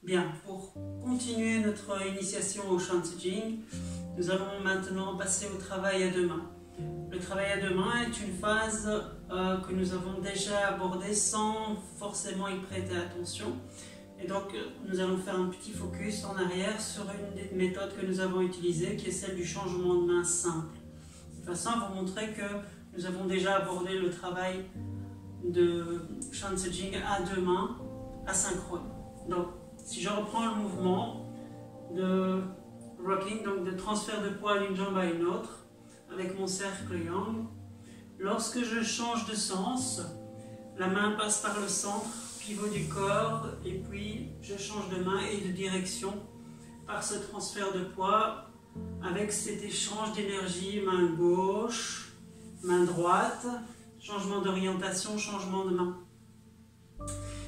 Bien, pour continuer notre initiation au Shan-Tzu-Jing, nous allons maintenant passer au travail à deux mains. Le travail à deux mains est une phase que nous avons déjà abordée sans forcément y prêter attention. Et donc, nous allons faire un petit focus en arrière sur une des méthodes que nous avons utilisées, qui est celle du changement de main simple. De façon à vous montrer que nous avons déjà abordé le travail de Shan-Tzu-Jing à deux mains, asynchrone. Donc, si je reprends le mouvement de rocking, donc de transfert de poids d'une jambe à une autre, avec mon cercle yang, lorsque je change de sens, la main passe par le centre, pivot du corps, et puis je change de main et de direction par ce transfert de poids, avec cet échange d'énergie, main gauche, main droite, changement d'orientation, changement de main.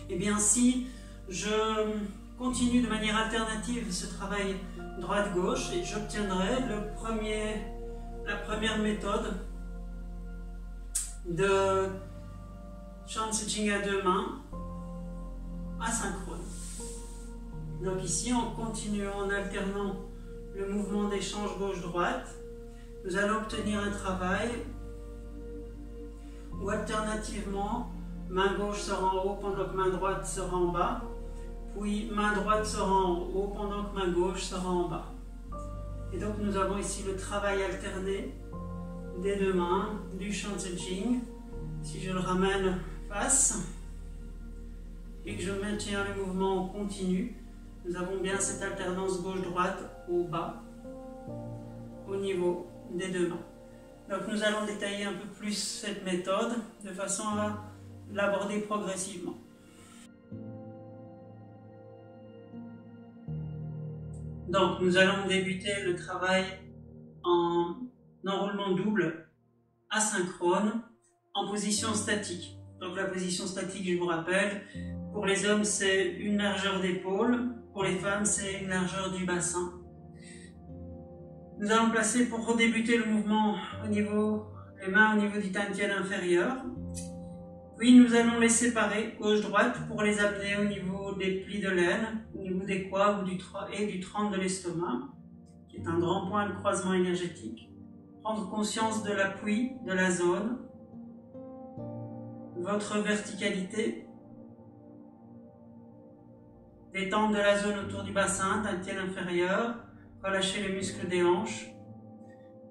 Et bien si je continue de manière alternative ce travail droite-gauche, et j'obtiendrai la première méthode de Shan-Tzu-Jing à deux mains, asynchrone. Donc ici, en continuant, en alternant le mouvement d'échange gauche-droite, nous allons obtenir un travail où alternativement, main gauche sera en haut pendant que main droite sera en bas, puis main droite sera en haut pendant que main gauche sera en bas. Et donc nous avons ici le travail alterné des deux mains du Shan-Tzu-Jing. Si je le ramène face et que je maintiens le mouvement en continu, nous avons bien cette alternance gauche-droite au bas, au niveau des deux mains. Donc nous allons détailler un peu plus cette méthode de façon à l'aborder progressivement. Donc nous allons débuter le travail en enroulement double asynchrone en position statique. Donc la position statique, je vous rappelle, pour les hommes c'est une largeur d'épaule, pour les femmes c'est une largeur du bassin. Nous allons placer pour redébuter le mouvement les mains au niveau du dantian inférieur. Puis nous allons les séparer gauche-droite pour les amener au niveau des plis de l'aine, au niveau des quads et du trenc de l'estomac, qui est un grand point de croisement énergétique. Prendre conscience de l'appui de la zone, votre verticalité, détente de la zone autour du bassin, dantian inférieur, relâcher les muscles des hanches.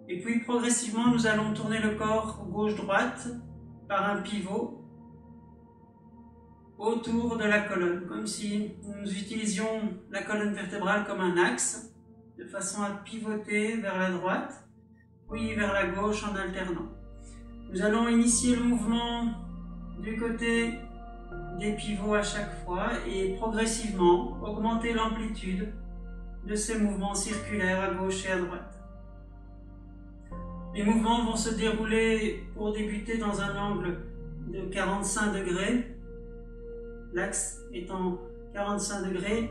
Et puis progressivement, nous allons tourner le corps gauche-droite par un pivot autour de la colonne, comme si nous utilisions la colonne vertébrale comme un axe, de façon à pivoter vers la droite, puis vers la gauche en alternant. Nous allons initier le mouvement du côté des pivots à chaque fois et progressivement augmenter l'amplitude de ces mouvements circulaires à gauche et à droite. Les mouvements vont se dérouler pour débuter dans un angle de 45 degrés, l'axe étant 45 degrés,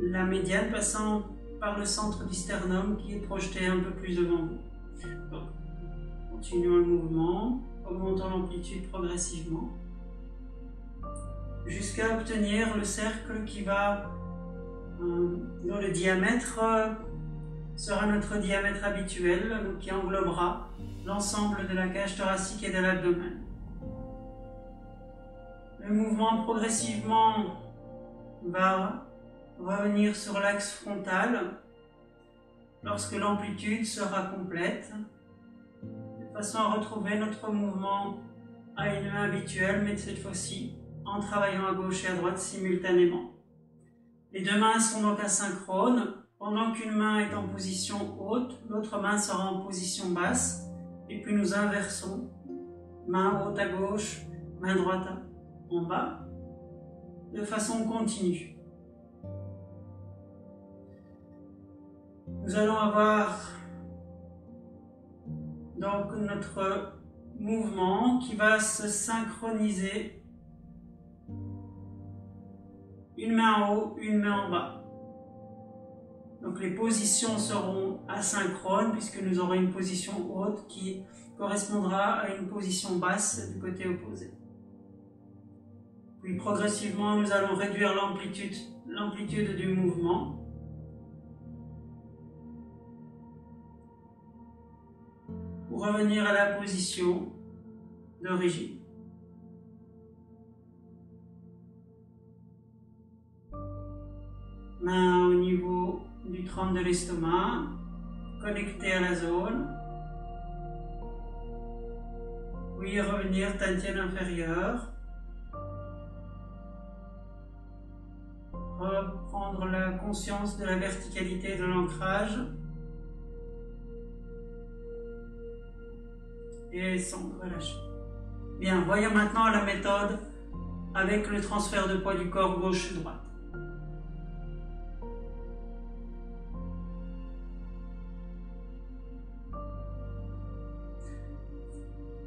la médiane passant par le centre du sternum qui est projeté un peu plus devant vous. Donc, continuons le mouvement, augmentons l'amplitude progressivement, jusqu'à obtenir le cercle qui va, dont le diamètre sera notre diamètre habituel, donc qui englobera l'ensemble de la cage thoracique et de l'abdomen. Le mouvement progressivement va revenir sur l'axe frontal lorsque l'amplitude sera complète, de façon à retrouver notre mouvement à une main habituelle, mais cette fois-ci en travaillant à gauche et à droite simultanément. Les deux mains sont donc asynchrones. Pendant qu'une main est en position haute, l'autre main sera en position basse, et puis nous inversons, main haute à gauche, main droite en bas, de façon continue. Nous allons avoir donc notre mouvement qui va se synchroniser, une main en haut, une main en bas. Donc les positions seront asynchrones puisque nous aurons une position haute qui correspondra à une position basse du côté opposé. Puis progressivement, nous allons réduire l'amplitude du mouvement. Pour revenir à la position d'origine. Main au niveau du tronc de l'estomac, connecté à la zone. Puis revenir dantian inférieur. Reprendre la conscience de la verticalité de l'ancrage. Et sans relâcher. Bien, voyons maintenant la méthode avec le transfert de poids du corps gauche-droite.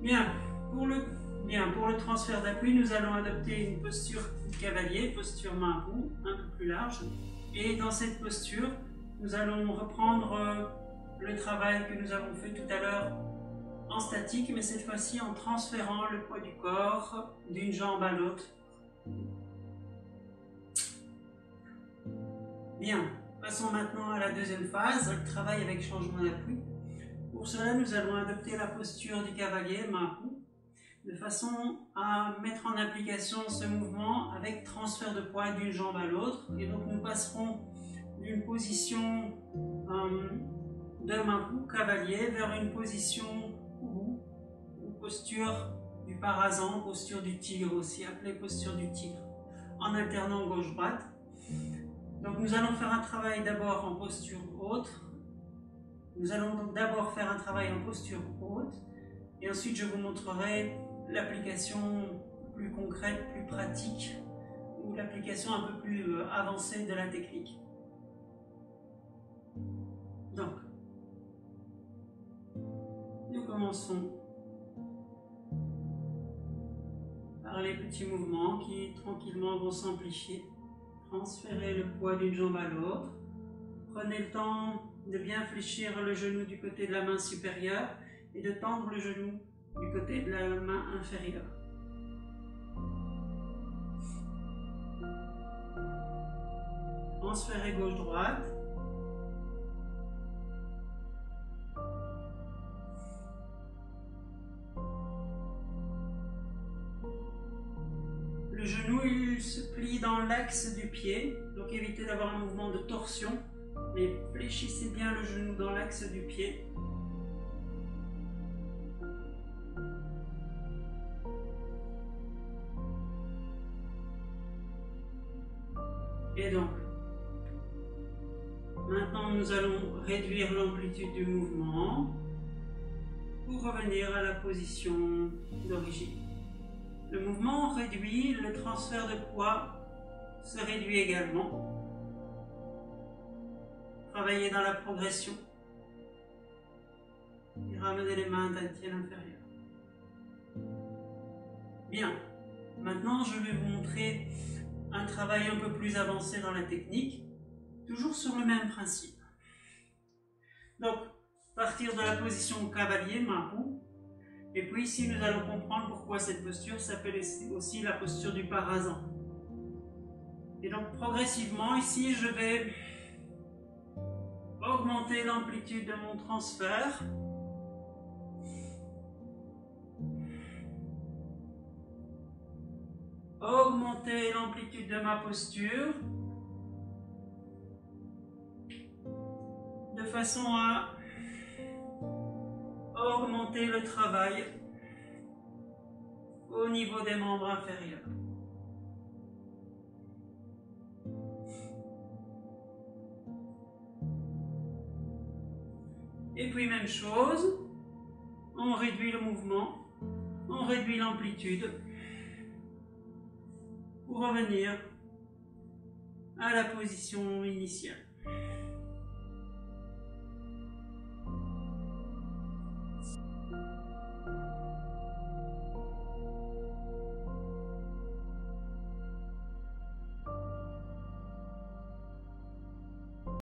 Bien, pour le transfert d'appui, nous allons adopter une posture cavalier, posture main-bout, un peu plus large. Et dans cette posture, nous allons reprendre le travail que nous avons fait tout à l'heure en statique, mais cette fois-ci en transférant le poids du corps d'une jambe à l'autre. Bien, passons maintenant à la deuxième phase, le travail avec changement d'appui. Pour cela, nous allons adopter la posture du cavalier, main-bout, de façon à mettre en application ce mouvement avec transfert de poids d'une jambe à l'autre. Et donc nous passerons d'une position de main-bout, cavalier, vers une position ou posture du parasan, posture du tigre aussi, appelée posture du tigre, en alternant gauche-droite. Donc nous allons faire un travail d'abord en posture haute. Nous allons donc d'abord faire un travail en posture haute et ensuite je vous montrerai l'application plus concrète, plus pratique ou l'application un peu plus avancée de la technique. Donc, nous commençons par les petits mouvements qui tranquillement vont s'amplifier. Transférez le poids d'une jambe à l'autre. Prenez le temps de bien fléchir le genou du côté de la main supérieure et de tendre le genou du côté de la main inférieure. Transférez gauche-droite. Le genou il se plie dans l'axe du pied, donc évitez d'avoir un mouvement de torsion, mais fléchissez bien le genou dans l'axe du pied. Et donc, maintenant nous allons réduire l'amplitude du mouvement pour revenir à la position d'origine. Le mouvement réduit, le transfert de poids se réduit également. Travaillez dans la progression et ramenez les mains dantian inférieur. Bien, maintenant je vais vous montrer un travail un peu plus avancé dans la technique, toujours sur le même principe. Donc, partir de la position cavalier, main-bout, et puis ici nous allons comprendre pourquoi cette posture s'appelle aussi la posture du parasan. Et donc progressivement ici je vais augmenter l'amplitude de mon transfert. Augmenter l'amplitude de ma posture de façon à augmenter le travail au niveau des membres inférieurs. Et puis même chose, on réduit le mouvement, on réduit l'amplitude pour revenir à la position initiale.